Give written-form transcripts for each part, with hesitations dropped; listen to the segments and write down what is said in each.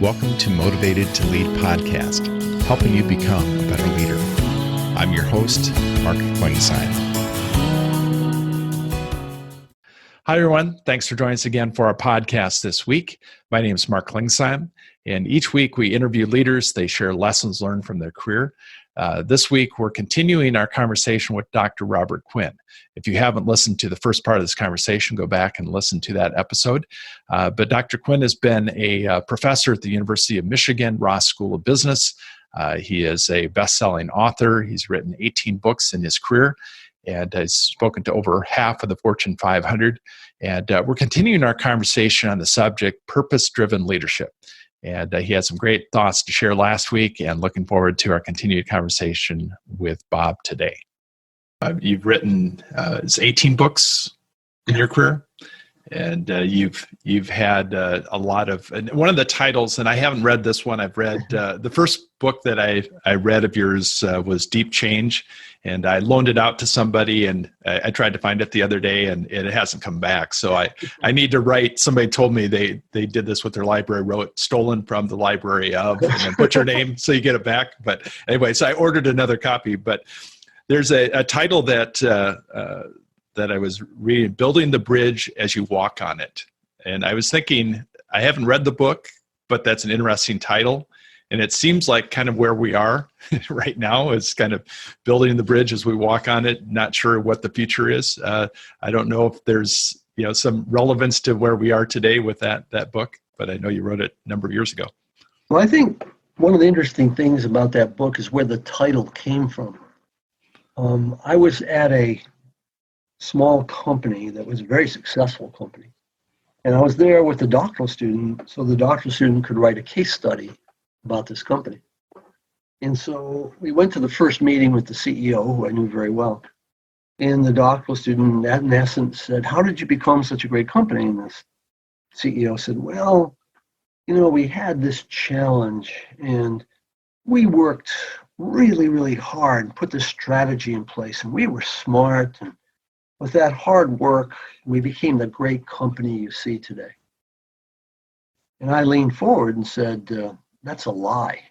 Welcome to Motivated to Lead podcast, helping you become a better leader. I'm your host, Mark Quinn. Hi, everyone. Thanks for joining us again for our podcast this week. My name is Mark Klingsheim, and each week we interview leaders. They share lessons learned from their career. This week, we're continuing our conversation with Dr. Robert Quinn. If you haven't listened to the first part of this conversation, go back and listen to that episode. But Dr. Quinn has been a professor at the University of Michigan Ross School of Business. He is a best-selling author. He's written 18 books in his career and has spoken to over half of the Fortune 500. And we're continuing our conversation on the subject, purpose-driven leadership. And he had some great thoughts to share last week, and looking forward to our continued conversation with Bob today. You've written 18 books in your career, and you've had a lot of. And one of the titles, and I haven't read this one. I've read the first book that I read of yours was Deep Change, and I loaned it out to somebody, and I tried to find it the other day, and it hasn't come back. So I need to write. Somebody told me they did this with their library, wrote "stolen from the library of," and then put your name so you get it back. But anyway, so I ordered another copy. But there's a title that I was reading, "Building the Bridge as You Walk on It," and I was thinking, I haven't read the book, but that's an interesting title. And it seems like kind of where we are right now is kind of building the bridge as we walk on it. Not sure what the future is. I don't know if there's some relevance to where we are today with that book, but I know you wrote it a number of years ago. Well, I think one of the interesting things about that book is where the title came from. I was at a small company that was a very successful company, and I was there with a doctoral student, so the doctoral student could write a case study about this company. And so we went to the first meeting with the CEO, who I knew very well. And the doctoral student, in essence, said, "How did you become such a great company?" And this CEO said, "Well, we had this challenge, and we worked really, really hard, put this strategy in place, and we were smart. And with that hard work, we became the great company you see today." And I leaned forward and said, "That's a lie."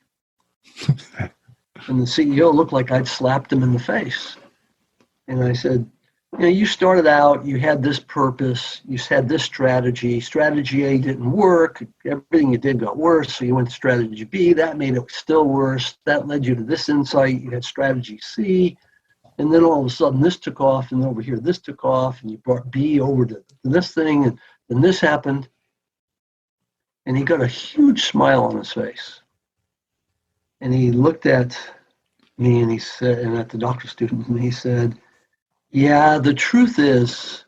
And the CEO looked like I'd slapped him in the face. And I said, "You started out, you had this purpose, you had this strategy. Strategy A didn't work. Everything you did got worse. So you went to strategy B. That made it still worse. That led you to this insight. You had strategy C. And then all of a sudden this took off, and over here this took off, and you brought B over to this thing, and then this happened." And he got a huge smile on his face. And he looked at me and he said, and at the doctoral student, and he said, "Yeah, the truth is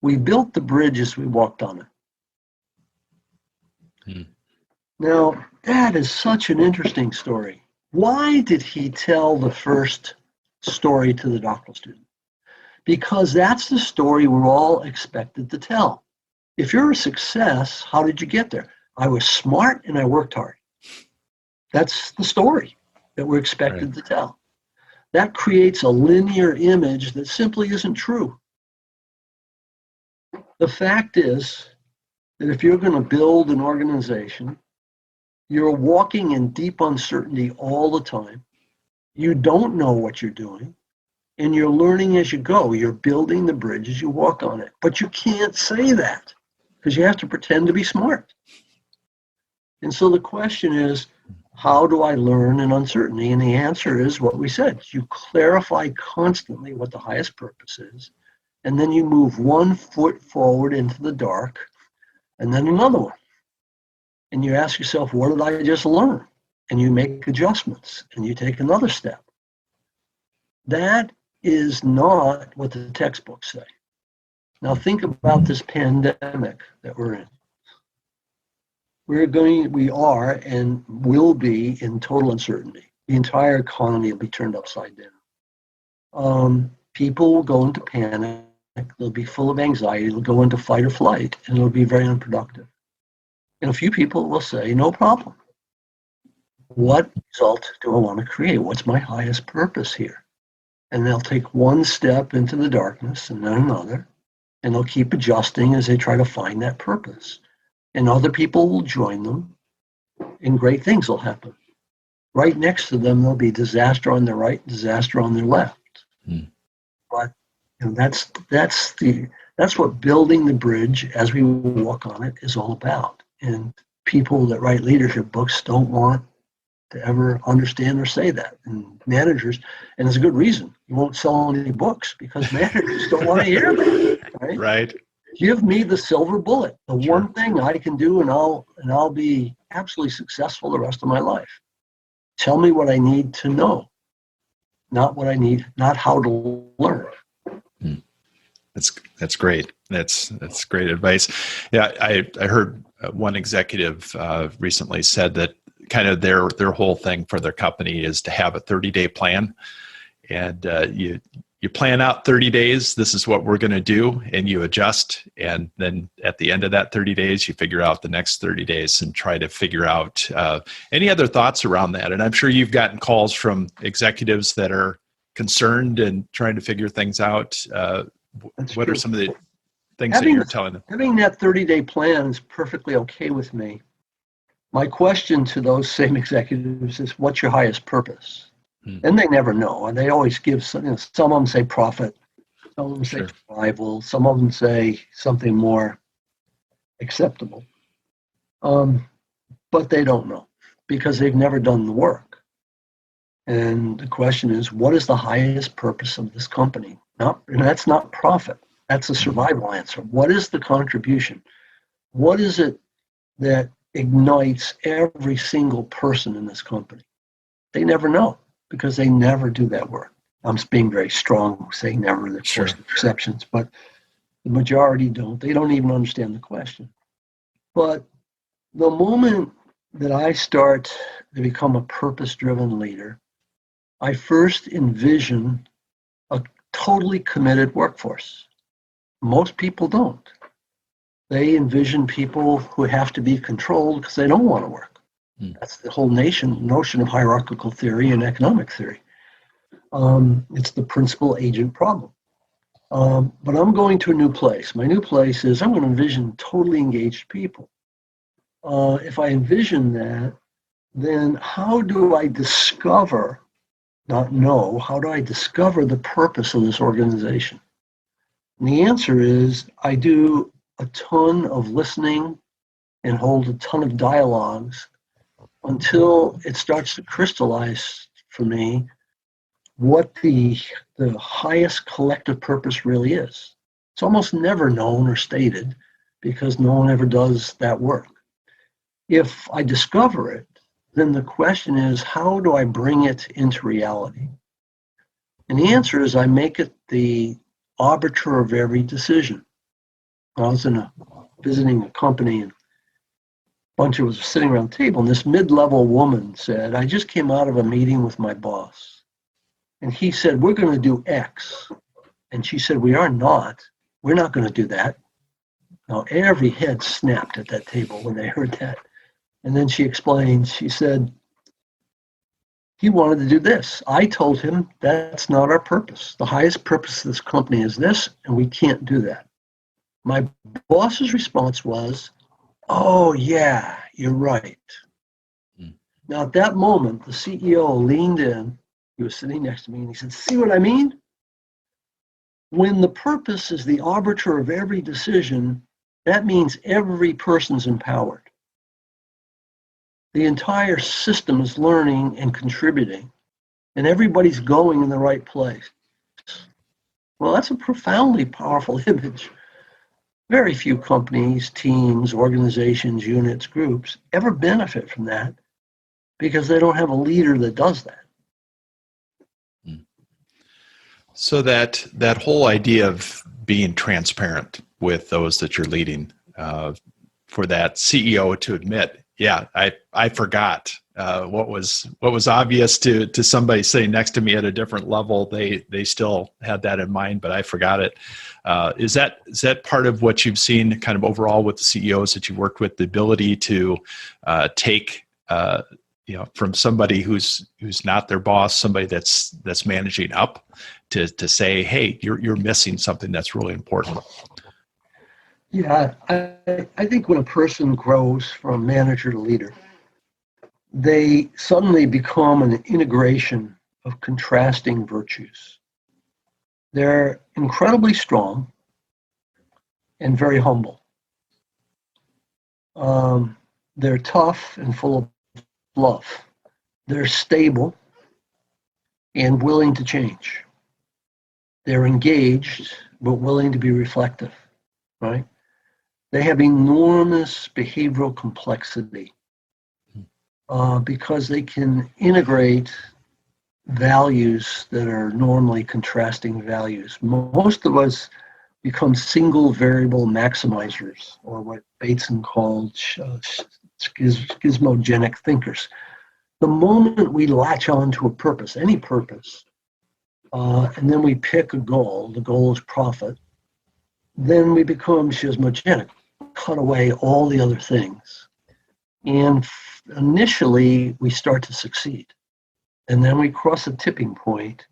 we built the bridge as we walked on it." Now, that is such an interesting story. Why did he tell the first story to the doctoral student? Because that's the story we're all expected to tell. If you're a success, how did you get there? I was smart and I worked hard. That's the story that we're expected to tell. That creates a linear image that simply isn't true. The fact is that if you're going to build an organization, you're walking in deep uncertainty all the time. You don't know what you're doing, and you're learning as you go. You're building the bridge as you walk on it. But you can't say that because you have to pretend to be smart. And so the question is, how do I learn in uncertainty? And the answer is what we said. You clarify constantly what the highest purpose is, and then you move one foot forward into the dark, and then another one. And you ask yourself, what did I just learn? And you make adjustments, and you take another step. That is not what the textbooks say. Now think about this pandemic that we're in. We are and will be in total uncertainty. The entire economy will be turned upside down. People will go into panic. They'll be full of anxiety. They'll go into fight or flight, and it'll be very unproductive. And a few people will say, "No problem. What result do I want to create? What's my highest purpose here?" And they'll take one step into the darkness and then another, and they'll keep adjusting as they try to find that purpose. And other people will join them, and great things will happen. Right next to them, there'll be disaster on their right, disaster on their left. But that's what building the bridge as we walk on it is all about. And people that write leadership books don't want to ever understand or say that. And managers, and there's a good reason, you won't sell any books because managers don't want to hear that. Right? Right. Give me the silver bullet, the Sure. one thing I can do, and I'll be absolutely successful the rest of my life. Tell me what I need to know, not what I need, not how to learn. That's great. That's great advice. Yeah, I heard one executive recently said that kind of their whole thing for their company is to have a 30-day plan, and you plan out 30 days. This is what we're going to do, and you adjust. And then at the end of that 30 days, you figure out the next 30 days and try to figure out any other thoughts around that. And I'm sure you've gotten calls from executives that are concerned and trying to figure things out. What are some of the things that you're telling them? Having that 30-day plan is perfectly okay with me. My question to those same executives is, what's your highest purpose? And they never know. And they always give some of them say profit, some of them say survival, some of them say something more acceptable. But they don't know because they've never done the work. And the question is, what is the highest purpose of this company? And that's not profit. That's a survival answer. What is the contribution? What is it that ignites every single person in this company? They never know because they never do that work. I'm being very strong saying never, there's course exceptions, but the majority don't. They don't even understand the question. But the moment that I start to become a purpose-driven leader, I first envision a totally committed workforce. Most people don't. They envision people who have to be controlled because they don't want to work. That's the whole notion of hierarchical theory and economic theory. It's the principal agent problem. But I'm going to a new place. My new place is I'm going to envision totally engaged people. If I envision that, then how do I discover, not know, how do I discover the purpose of this organization? And the answer is I do a ton of listening and hold a ton of dialogues until it starts to crystallize for me what the highest collective purpose really is. It's almost never known or stated because no one ever does that work. If I discover it, then the question is, how do I bring it into reality? And the answer is I make it the arbiter of every decision. I was visiting a company and bunch of us were sitting around the table, and this mid-level woman said, I just came out of a meeting with my boss. And he said, we're going to do X. And she said, we are not. We're not going to do that. Now, every head snapped at that table when they heard that. And then she explained, she said, he wanted to do this. I told him that's not our purpose. The highest purpose of this company is this, and we can't do that. My boss's response was, oh, yeah, you're right. Now, at that moment, the CEO leaned in. He was sitting next to me, and he said, see what I mean? When the purpose is the arbiter of every decision, that means every person's empowered. The entire system is learning and contributing, and everybody's going in the right place. Well, that's a profoundly powerful image. Very few companies, teams, organizations, units, groups ever benefit from that because they don't have a leader that does that. So that whole idea of being transparent with those that you're leading, for that CEO to admit, yeah, I forgot what was obvious to somebody sitting next to me at a different level. They still had that in mind, but I forgot it. Is that part of what you've seen kind of overall with the CEOs that you worked with, the ability to take from somebody who's not their boss, somebody that's managing up, to say, hey, you're missing something that's really important? Yeah, I think when a person grows from manager to leader, they suddenly become an integration of contrasting virtues. They're incredibly strong and very humble. They're tough and full of love. They're stable and willing to change. They're engaged but willing to be reflective, right? They have enormous behavioral complexity because they can integrate values that are normally contrasting values. Most of us become single variable maximizers, or what Bateson called schismogenic thinkers. The moment we latch on to a purpose, any purpose, and then we pick a goal, the goal is profit, then we become schismogenic, cut away all the other things. And initially, we start to succeed. And then we cross a tipping point,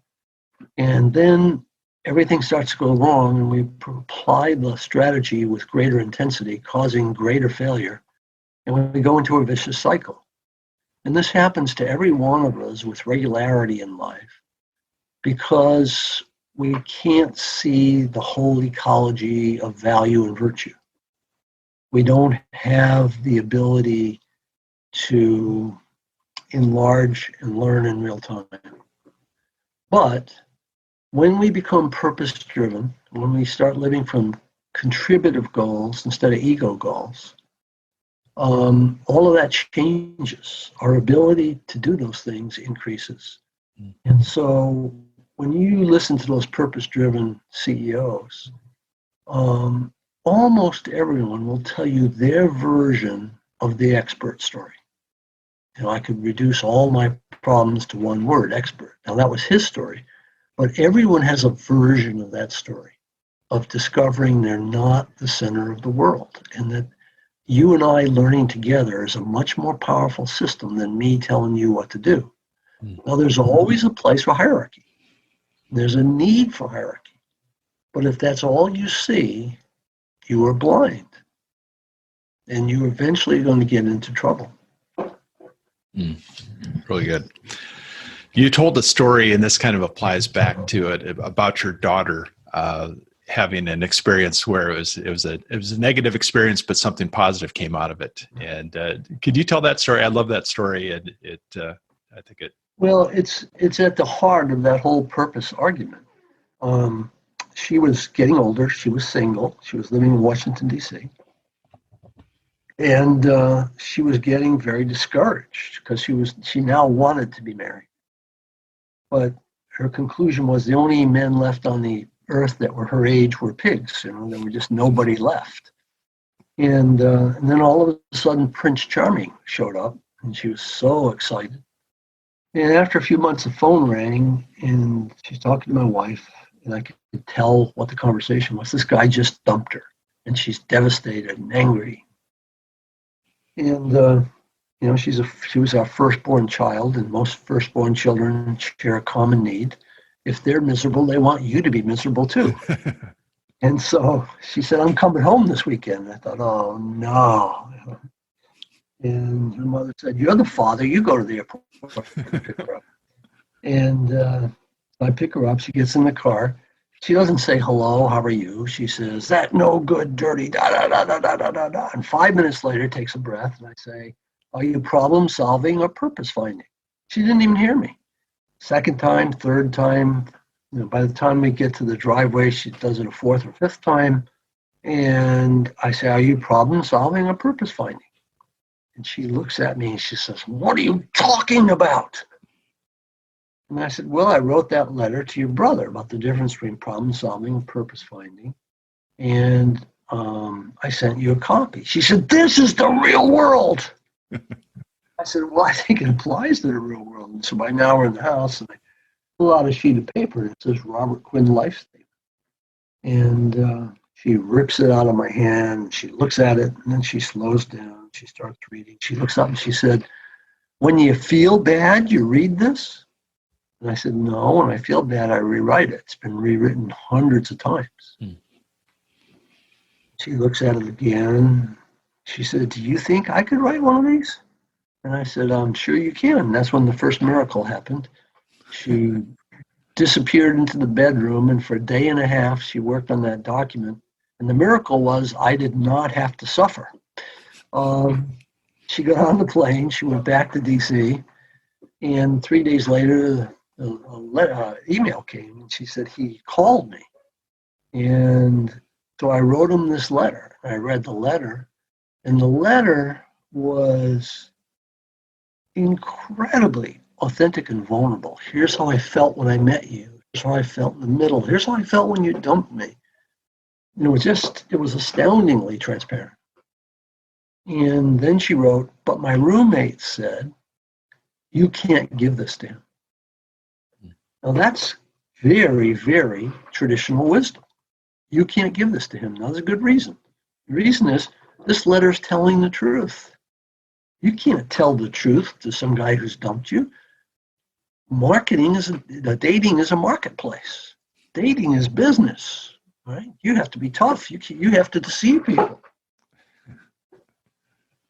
and then everything starts to go wrong, and we apply the strategy with greater intensity, causing greater failure, and we go into a vicious cycle. And this happens to every one of us with regularity in life because we can't see the whole ecology of value and virtue. We don't have the ability to enlarge and learn in real time. But when we become purpose-driven, when we start living from contributive goals instead of ego goals, all of that changes. Our ability to do those things increases. And so when you listen to those purpose-driven CEOs, almost everyone will tell you their version of the expert story. I could reduce all my problems to one word, expert. Now that was his story, but everyone has a version of that story, of discovering they're not the center of the world, and that you and I learning together is a much more powerful system than me telling you what to do. Now, there's always a place for hierarchy. There's a need for hierarchy. But if that's all you see, you are blind. And you're eventually going to get into trouble. Really good. You told a story, and this kind of applies back to it, about your daughter having an experience where it was a negative experience, but something positive came out of it. And could you tell that story? I love that story, and I think it. Well, it's at the heart of that whole purpose argument. She was getting older. She was single. She was living in Washington, D.C. And she was getting very discouraged because she now wanted to be married. But her conclusion was the only men left on the earth that were her age were pigs. There were just nobody left. And then all of a sudden, Prince Charming showed up, and she was so excited. And after a few months, the phone rang, and she's talking to my wife, and I could tell what the conversation was. This guy just dumped her, and she's devastated and angry. And she was our firstborn child, and most firstborn children share a common need. If they're miserable, they want you to be miserable too. And so she said, "I'm coming home this weekend." I thought, "Oh no." And her mother said, "You're the father. You go to the airport and pick her up." And I pick her up. She gets in the car. She doesn't say hello, how are you? She says, "That no good, dirty, da da da da da da da da." And 5 minutes later, takes a breath, and I say, "Are you problem solving or purpose finding?" She didn't even hear me. Second time, third time. By the time we get to the driveway, she does it a fourth or fifth time. And I say, "Are you problem solving or purpose finding?" And she looks at me and she says, "What are you talking about?" And I said, "Well, I wrote that letter to your brother about the difference between problem solving and purpose finding. And I sent you a copy." She said, "This is the real world." I said, "Well, I think it applies to the real world." And so by now we're in the house, and I pull out a sheet of paper, and it says Robert Quinn life statement. And she rips it out of my hand. She looks at it, and then she slows down. She starts reading. She looks up and she said, "When you feel bad, you read this?" And I said, "No, when I feel bad, I rewrite it. It's been rewritten hundreds of times." She looks at it again. She said, "Do you think I could write one of these?" And I said, I'm sure you can. That's when the first miracle happened. She disappeared into the bedroom, and for a day and a half, she worked on that document. And the miracle was I did not have to suffer. She got on the plane. She went back to D.C., and 3 days later, an email came, and she said he called me. And so I wrote him this letter. I read the letter, and the letter was incredibly authentic and vulnerable. Here's how I felt when I met you. Here's how I felt in the middle. Here's how I felt when you dumped me. And it was astoundingly transparent. And then she wrote, but my roommate said, you can't give this to him. Now that's very, very traditional wisdom. You can't give this to him. Now there's a good reason. The reason is this letter's telling the truth. You can't tell the truth to some guy who's dumped you. Dating is a marketplace. Dating is business, right? You have to be tough. You have to deceive people.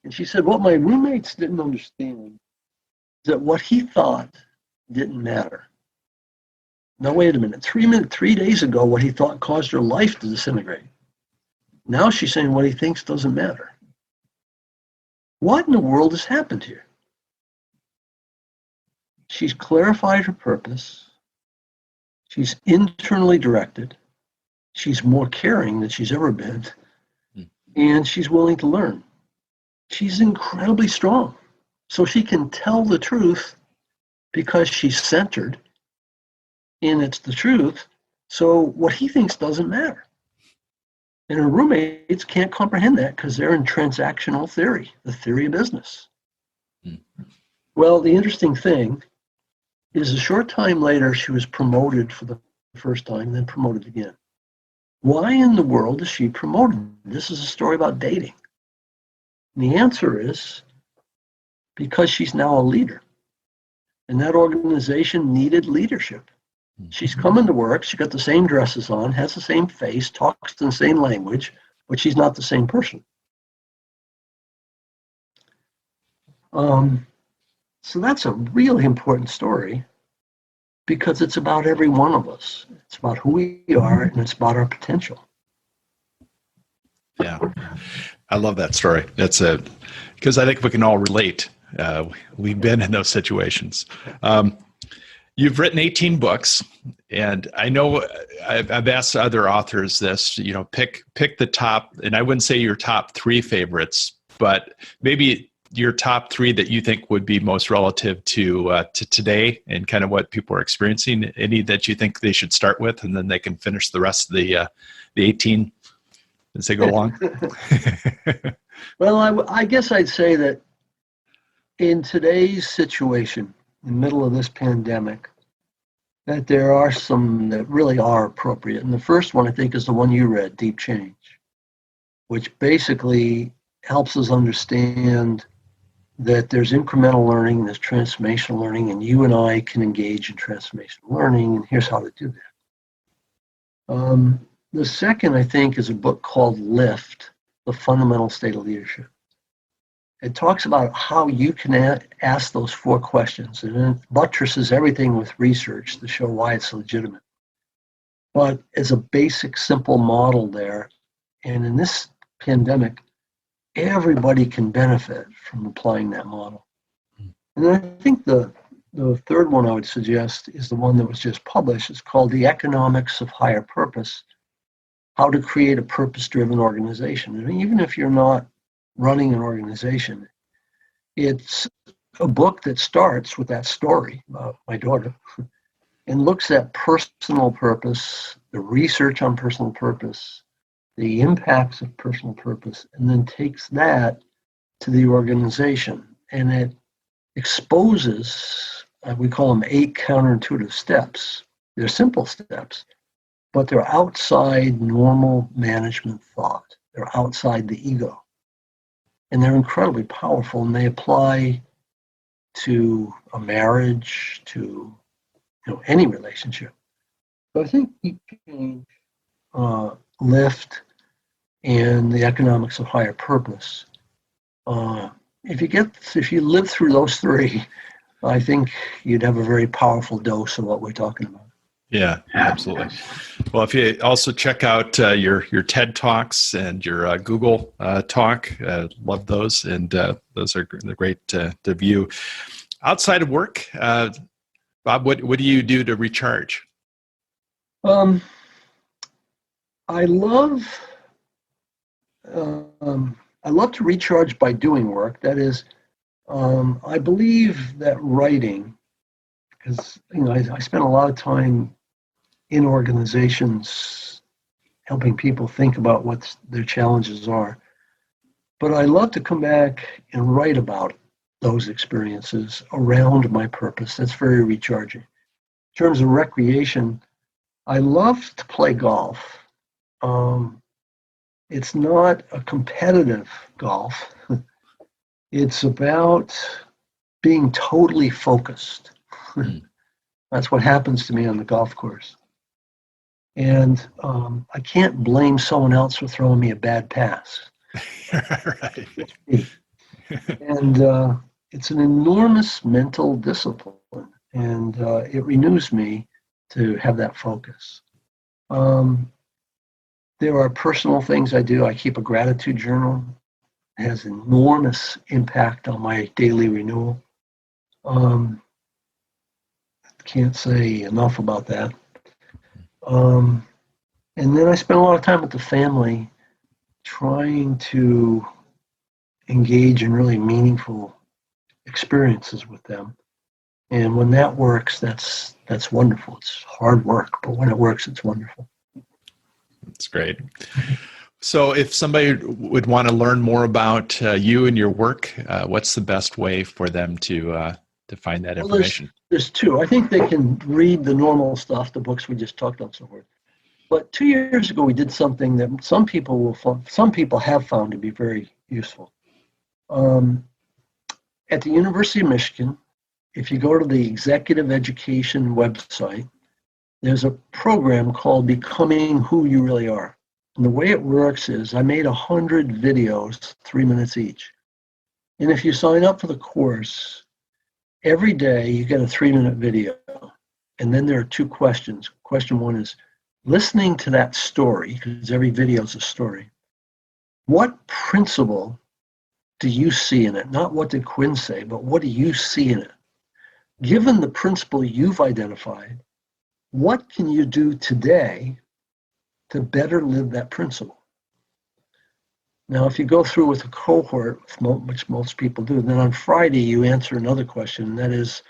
And she said, what my roommates didn't understand is that what he thought didn't matter. Now, wait a minute. 3 days ago, what he thought caused her life to disintegrate. Now she's saying what he thinks doesn't matter. What in the world has happened here? She's clarified her purpose. She's internally directed. She's more caring than she's ever been. And she's willing to learn. She's incredibly strong. So she can tell the truth because she's centered and it's the truth. So what he thinks doesn't matter. And her roommates can't comprehend that because they're in transactional theory, the theory of business. Well, the interesting thing is a short time later, she was promoted for the first time, then promoted again. Why in the world is she promoted? This is a story about dating. And the answer is because she's now a leader. And that organization needed leadership. She's coming to work, she got the same dresses on, has the same face, talks the same language, but she's not the same person. So that's a really important story because it's about every one of us. It's about who we are and it's about our potential. Yeah, I love that story. Because I think we can all relate. We've been in those situations. You've written 18 books, and I know I've asked other authors this, pick the top, and I wouldn't say your top 3 favorites, but maybe your top 3 that you think would be most relative to today and kind of what people are experiencing. Any that you think they should start with, and then they can finish the rest of the 18 as they go along? Well, I guess I'd say that in today's situation, in the middle of this pandemic, that there are some that really are appropriate. And the first one, I think, is the one you read, Deep Change, which basically helps us understand that there's incremental learning, there's transformational learning, and you and I can engage in transformational learning, and here's how to do that. The second, I think, is a book called Lift, The Fundamental State of Leadership. It talks about how you can ask those 4 questions, and it buttresses everything with research to show why it's legitimate. But it's a basic, simple model there. And in this pandemic, everybody can benefit from applying that model. And I think the third one I would suggest is the one that was just published. It's called The Economics of Higher Purpose, How to Create a Purpose-Driven Organization. And even if you're not running an organization, it's a book that starts with that story about my daughter and looks at personal purpose, the research on personal purpose, the impacts of personal purpose, and then takes that to the organization. And it exposes, we call them 8 counterintuitive steps. They're simple steps, but they're outside normal management thought. They're outside the ego. And they're incredibly powerful, and they apply to a marriage, to any relationship. So I think Deep Change, Lift, and The Economics of Higher Purpose if you live through those three, I think you'd have a very powerful dose of what we're talking about. Yeah, absolutely. Well, if you also check out your TED Talks and your Google Talk, love those, and those are great to view. Outside of work, Bob, what do you do to recharge? Um, I love I love to recharge by doing work. That is, I believe that writing, because I spent a lot of time in organizations helping people think about what their challenges are. But I love to come back and write about those experiences around my purpose. That's very recharging. In terms of recreation, I love to play golf. Um, it's not a competitive golf. It's about being totally focused. Mm. That's what happens to me on the golf course. And I can't blame someone else for throwing me a bad pass. Right. It's me. And it's an enormous mental discipline, and it renews me to have that focus. Um, there are personal things I do. I keep a gratitude journal. It has enormous impact on my daily renewal. Um, can't say enough about that. Um, and then I spend a lot of time with the family trying to engage in really meaningful experiences with them. And when that works, that's wonderful. It's hard work, but when it works, it's wonderful. That's great. So if somebody would want to learn more about you and your work, what's the best way for them to find that Well, information? there's two. I think they can read the normal stuff, the books we just talked about, so forth. But 2 years ago, we did something that some people have found to be very useful. Um, at the University of Michigan, if you go to the executive education website, there's a program called Becoming Who You Really Are. And the way it works is I made 100 videos, 3 minutes each. And if you sign up for the course, every day you get a 3 minute video. And then there are two questions. Question one is listening to that story, because every video is a story. What principle do you see in it? Not what did Quinn say, but what do you see in it? Given the principle you've identified, what can you do today to better live that principle? Now, if you go through with a cohort, which most people do, then on Friday you answer another question, and that is,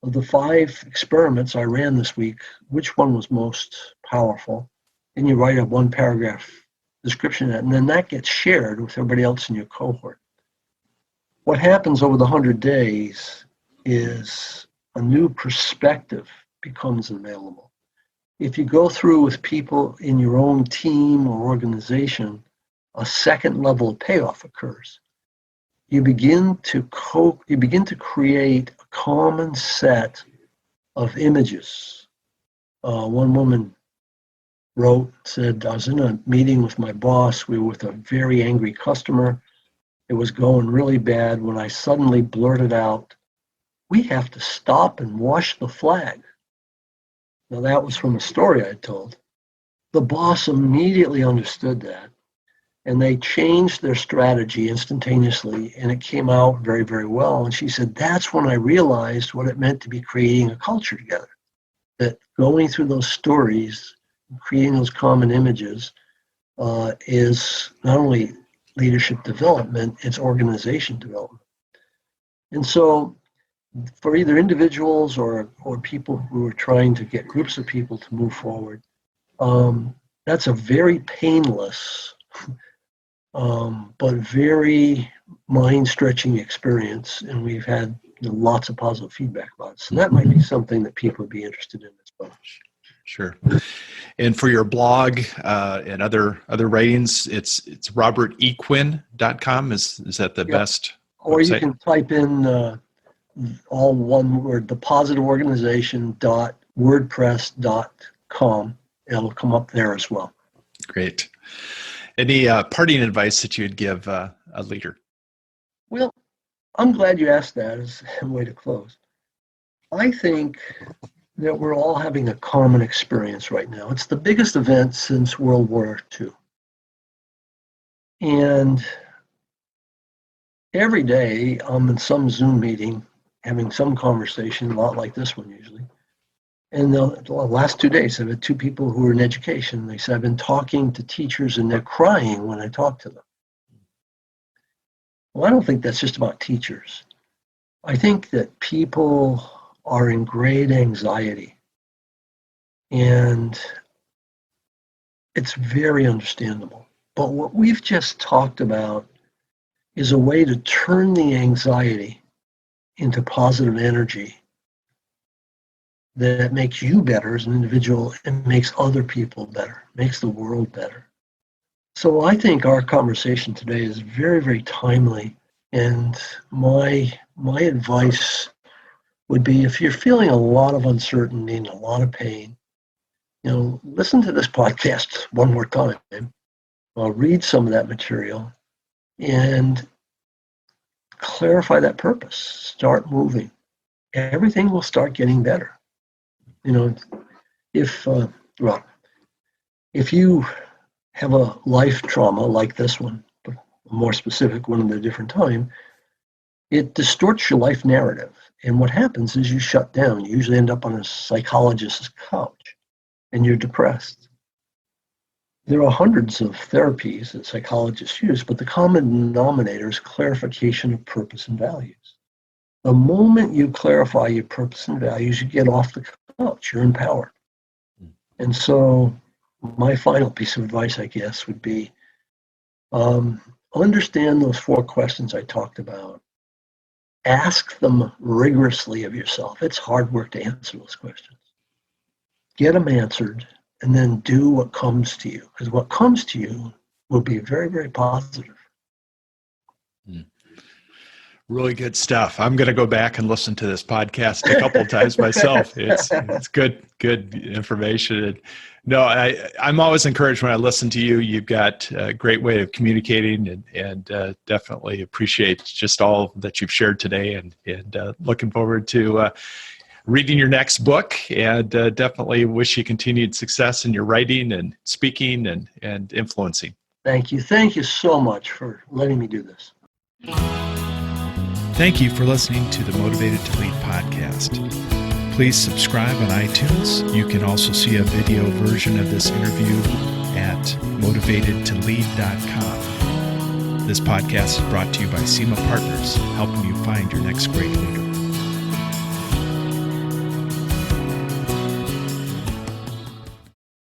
of the 5 experiments I ran this week, which one was most powerful? And you write a 1-paragraph description of that, and then that gets shared with everybody else in your cohort. What happens over the 100 days is a new perspective becomes available. If you go through with people in your own team or organization, a second level of payoff occurs. You begin to create a common set of images. One woman said, I was in a meeting with my boss. We were with a very angry customer. It was going really bad when I suddenly blurted out, we have to stop and wash the flag. Now that was from a story I told. The boss immediately understood that, and they changed their strategy instantaneously, and it came out very, very well. And she said, that's when I realized what it meant to be creating a culture together, that going through those stories, creating those common images is not only leadership development, it's organization development. And so for either individuals or people who are trying to get groups of people to move forward, that's a very painless but very mind-stretching experience, and we've had lots of positive feedback about it. So that might be something that people would be interested in as well. Sure. And for your blog and other writings, it's robertequinn.com. Is that the best Or website? you can type in all one word, thepositiveorganization.wordpress.com. It'll come up there as well. Great. Any parting advice that you'd give a leader? Well, I'm glad you asked that as a way to close. I think that we're all having a common experience right now. It's the biggest event since World War II. And every day I'm in some Zoom meeting, having some conversation, a lot like this one usually. And the last 2 days, I've had two people who are in education. They said, I've been talking to teachers and they're crying when I talk to them. Well, I don't think that's just about teachers. I think that people are in great anxiety. And it's very understandable. But what we've just talked about is a way to turn the anxiety into positive energy that makes you better as an individual and makes other people better, makes the world better. So I think our conversation today is very, very timely. And my advice would be, if you're feeling a lot of uncertainty and a lot of pain, listen to this podcast one more time. Read some of that material and clarify that purpose. Start moving. Everything will start getting better. If you have a life trauma like this one, but a more specific one at a different time, it distorts your life narrative. And what happens is you shut down. You usually end up on a psychologist's couch and you're depressed. There are hundreds of therapies that psychologists use, but the common denominator is clarification of purpose and values. The moment you clarify your purpose and values, you get off the couch, you're empowered. And so my final piece of advice, I guess, would be understand those 4 questions I talked about. Ask them rigorously of yourself. It's hard work to answer those questions. Get them answered, and then do what comes to you, because what comes to you will be very, very positive. Really good stuff. I'm going to go back and listen to this podcast a couple of times myself. It's good information. No, I'm always encouraged when I listen to you. You've got a great way of communicating, and definitely appreciate just all that you've shared today, and looking forward to reading your next book, and definitely wish you continued success in your writing and speaking and influencing. Thank you. Thank you so much for letting me do this. Thank you for listening to the Motivated to Lead podcast. Please subscribe on iTunes. You can also see a video version of this interview at motivatedtolead.com. This podcast is brought to you by SEMA Partners, helping you find your next great leader.